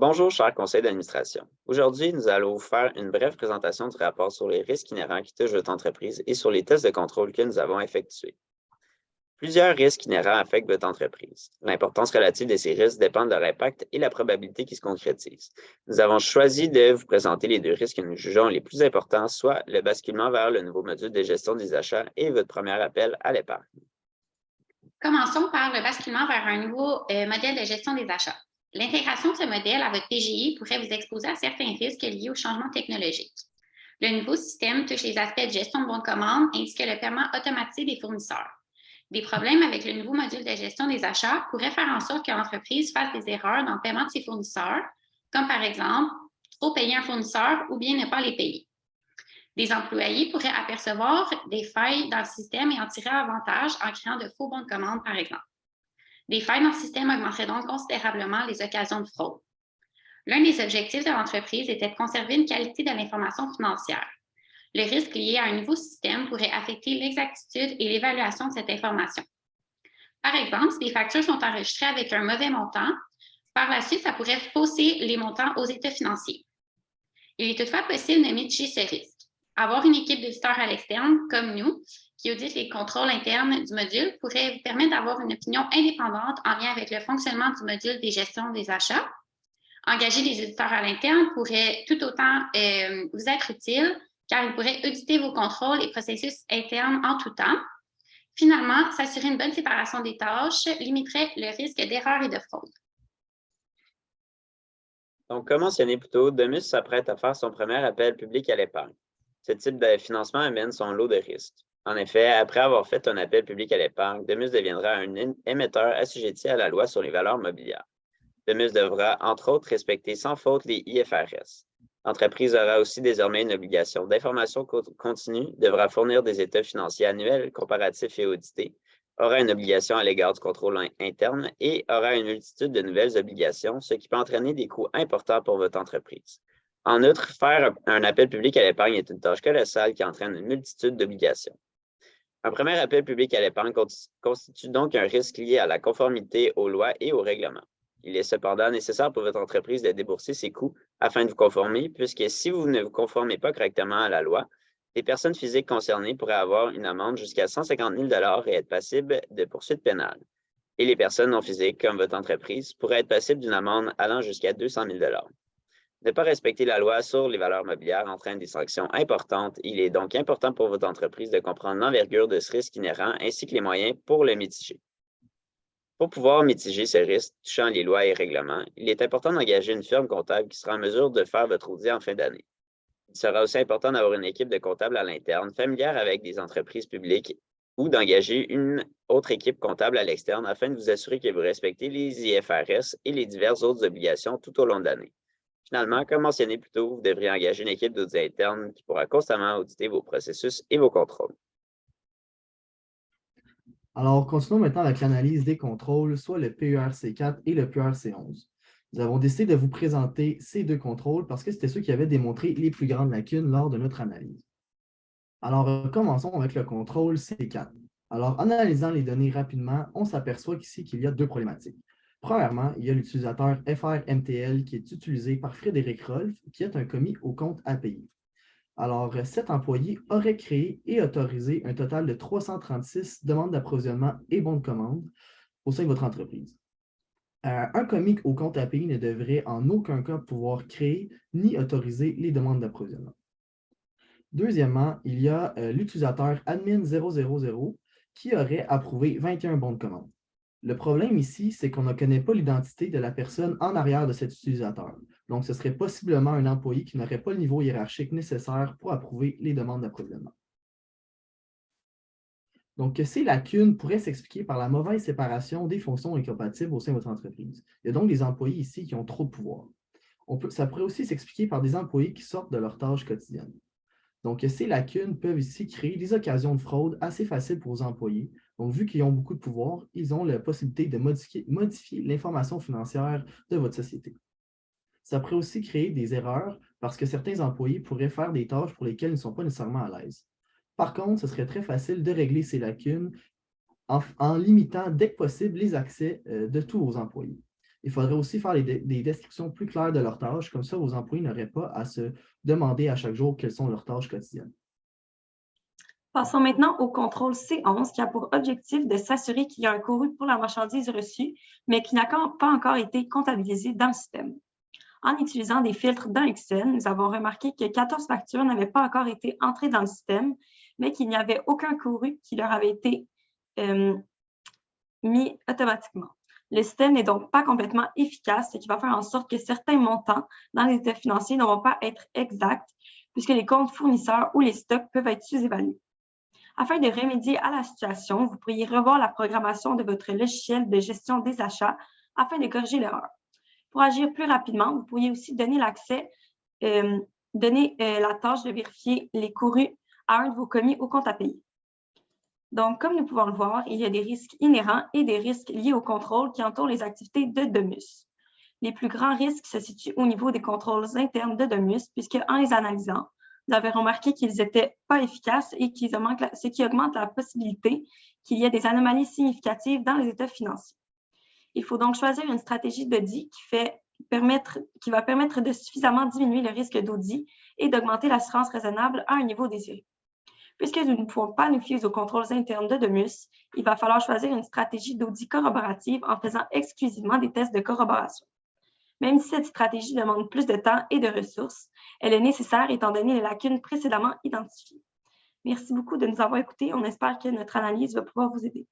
Bonjour, cher conseil d'administration. Aujourd'hui, nous allons vous faire une brève présentation du rapport sur les risques inhérents qui touchent votre entreprise et sur les tests de contrôle que nous avons effectués. Plusieurs risques inhérents affectent votre entreprise. L'importance relative de ces risques dépend de leur impact et la probabilité qu'ils se concrétisent. Nous avons choisi de vous présenter les deux risques que nous jugeons les plus importants, soit le basculement vers le nouveau module de gestion des achats et votre premier appel à l'épargne. Commençons par le basculement vers un nouveau modèle de gestion des achats. L'intégration de ce modèle à votre PGI pourrait vous exposer à certains risques liés au changement technologique. Le nouveau système touche les aspects de gestion de bons de commande ainsi que le paiement automatisé des fournisseurs. Des problèmes avec le nouveau module de gestion des achats pourraient faire en sorte que l'entreprise fasse des erreurs dans le paiement de ses fournisseurs, comme par exemple trop payer un fournisseur ou bien ne pas les payer. Des employés pourraient apercevoir des failles dans le système et en tirer avantage en créant de faux bons de commande, par exemple. Des failles dans le système augmenteraient donc considérablement les occasions de fraude. L'un des objectifs de l'entreprise était de conserver une qualité de l'information financière. Le risque lié à un nouveau système pourrait affecter l'exactitude et l'évaluation de cette information. Par exemple, si des factures sont enregistrées avec un mauvais montant, par la suite, ça pourrait fausser les montants aux états financiers. Il est toutefois possible de mitiger ce risque. Avoir une équipe d'auditeurs à l'externe, comme nous, qui audite les contrôles internes du module, pourrait vous permettre d'avoir une opinion indépendante en lien avec le fonctionnement du module des gestions des achats. Engager des auditeurs à l'interne pourrait tout autant vous être utile, car ils pourraient auditer vos contrôles et processus internes en tout temps. Finalement, s'assurer une bonne séparation des tâches limiterait le risque d'erreur et de fraude. Donc, comme mentionné plus tôt, Domus s'apprête à faire son premier appel public à l'épargne. Ce type de financement amène son lot de risques. En effet, après avoir fait un appel public à l'épargne, Domus deviendra un émetteur assujetti à la loi sur les valeurs mobilières. Domus devra, entre autres, respecter sans faute les IFRS. L'entreprise aura aussi désormais une obligation d'information continue, devra fournir des états financiers annuels, comparatifs et audités, aura une obligation à l'égard du contrôle interne et aura une multitude de nouvelles obligations, ce qui peut entraîner des coûts importants pour votre entreprise. En outre, faire un appel public à l'épargne est une tâche colossale qui entraîne une multitude d'obligations. Un premier appel public à l'épargne constitue donc un risque lié à la conformité aux lois et aux règlements. Il est cependant nécessaire pour votre entreprise de débourser ses coûts afin de vous conformer, puisque si vous ne vous conformez pas correctement à la loi, les personnes physiques concernées pourraient avoir une amende jusqu'à 150 000 et être passibles de poursuites pénales. Et les personnes non physiques, comme votre entreprise, pourraient être passibles d'une amende allant jusqu'à 200 000 Ne pas respecter la loi sur les valeurs mobilières entraîne des sanctions importantes. Il est donc important pour votre entreprise de comprendre l'envergure de ce risque inhérent ainsi que les moyens pour le mitiger. Pour pouvoir mitiger ce risque touchant les lois et règlements, il est important d'engager une firme comptable qui sera en mesure de faire votre audit en fin d'année. Il sera aussi important d'avoir une équipe de comptables à l'interne familière avec des entreprises publiques ou d'engager une autre équipe comptable à l'externe afin de vous assurer que vous respectez les IFRS et les diverses autres obligations tout au long de l'année. Finalement, comme mentionné plus tôt, vous devriez engager une équipe d'audit interne qui pourra constamment auditer vos processus et vos contrôles. Alors, continuons maintenant avec l'analyse des contrôles, soit le PERC4 et le PERC11. Nous avons décidé de vous présenter ces deux contrôles parce que c'était ceux qui avaient démontré les plus grandes lacunes lors de notre analyse. Alors, commençons avec le contrôle C4. Alors, en analysant les données rapidement, on s'aperçoit qu'ici qu'il y a deux problématiques. Premièrement, il y a l'utilisateur FRMTL qui est utilisé par Frédéric Rolf, qui est un commis au compte à payer. Alors, cet employé aurait créé et autorisé un total de 336 demandes d'approvisionnement et bons de commande au sein de votre entreprise. Un commis au compte à payer ne devrait en aucun cas pouvoir créer ni autoriser les demandes d'approvisionnement. Deuxièmement, il y a l'utilisateur admin000 qui aurait approuvé 21 bons de commande. Le problème ici, c'est qu'on ne connaît pas l'identité de la personne en arrière de cet utilisateur. Donc, ce serait possiblement un employé qui n'aurait pas le niveau hiérarchique nécessaire pour approuver les demandes d'approvisionnement. Donc, ces lacunes pourraient s'expliquer par la mauvaise séparation des fonctions incompatibles au sein de votre entreprise. Il y a donc des employés ici qui ont trop de pouvoir. Ça pourrait aussi s'expliquer par des employés qui sortent de leurs tâches quotidiennes. Donc, ces lacunes peuvent ici créer des occasions de fraude assez faciles pour les employés. Donc, vu qu'ils ont beaucoup de pouvoir, ils ont la possibilité de modifier l'information financière de votre société. Ça pourrait aussi créer des erreurs parce que certains employés pourraient faire des tâches pour lesquelles ils ne sont pas nécessairement à l'aise. Par contre, ce serait très facile de régler ces lacunes en limitant dès que possible les accès de tous vos employés. Il faudrait aussi faire des descriptions plus claires de leurs tâches, comme ça vos employés n'auraient pas à se demander à chaque jour quelles sont leurs tâches quotidiennes. Passons maintenant au contrôle C11 qui a pour objectif de s'assurer qu'il y a un courrier pour la marchandise reçue, mais qui n'a pas encore été comptabilisé dans le système. En utilisant des filtres dans Excel, nous avons remarqué que 14 factures n'avaient pas encore été entrées dans le système, mais qu'il n'y avait aucun courrier qui leur avait été mis automatiquement. Le système n'est donc pas complètement efficace, ce qui va faire en sorte que certains montants dans les états financiers ne vont pas être exacts, puisque les comptes fournisseurs ou les stocks peuvent être sous-évalués. Afin de remédier à la situation, vous pourriez revoir la programmation de votre logiciel de gestion des achats afin de corriger l'erreur. Pour agir plus rapidement, vous pourriez aussi donner la tâche de vérifier les courus à un de vos commis au compte à payer. Donc, comme nous pouvons le voir, il y a des risques inhérents et des risques liés au contrôle qui entourent les activités de Domus. Les plus grands risques se situent au niveau des contrôles internes de Domus, puisque en les analysant, vous avez remarqué qu'ils n'étaient pas efficaces et ce qui augmente la possibilité qu'il y ait des anomalies significatives dans les états financiers. Il faut donc choisir une stratégie d'audit qui va permettre de suffisamment diminuer le risque d'audit et d'augmenter l'assurance raisonnable à un niveau désiré. Puisque nous ne pouvons pas nous fier aux contrôles internes de Domus, il va falloir choisir une stratégie d'audit corroborative en faisant exclusivement des tests de corroboration. Même si cette stratégie demande plus de temps et de ressources, elle est nécessaire étant donné les lacunes précédemment identifiées. Merci beaucoup de nous avoir écoutés. On espère que notre analyse va pouvoir vous aider.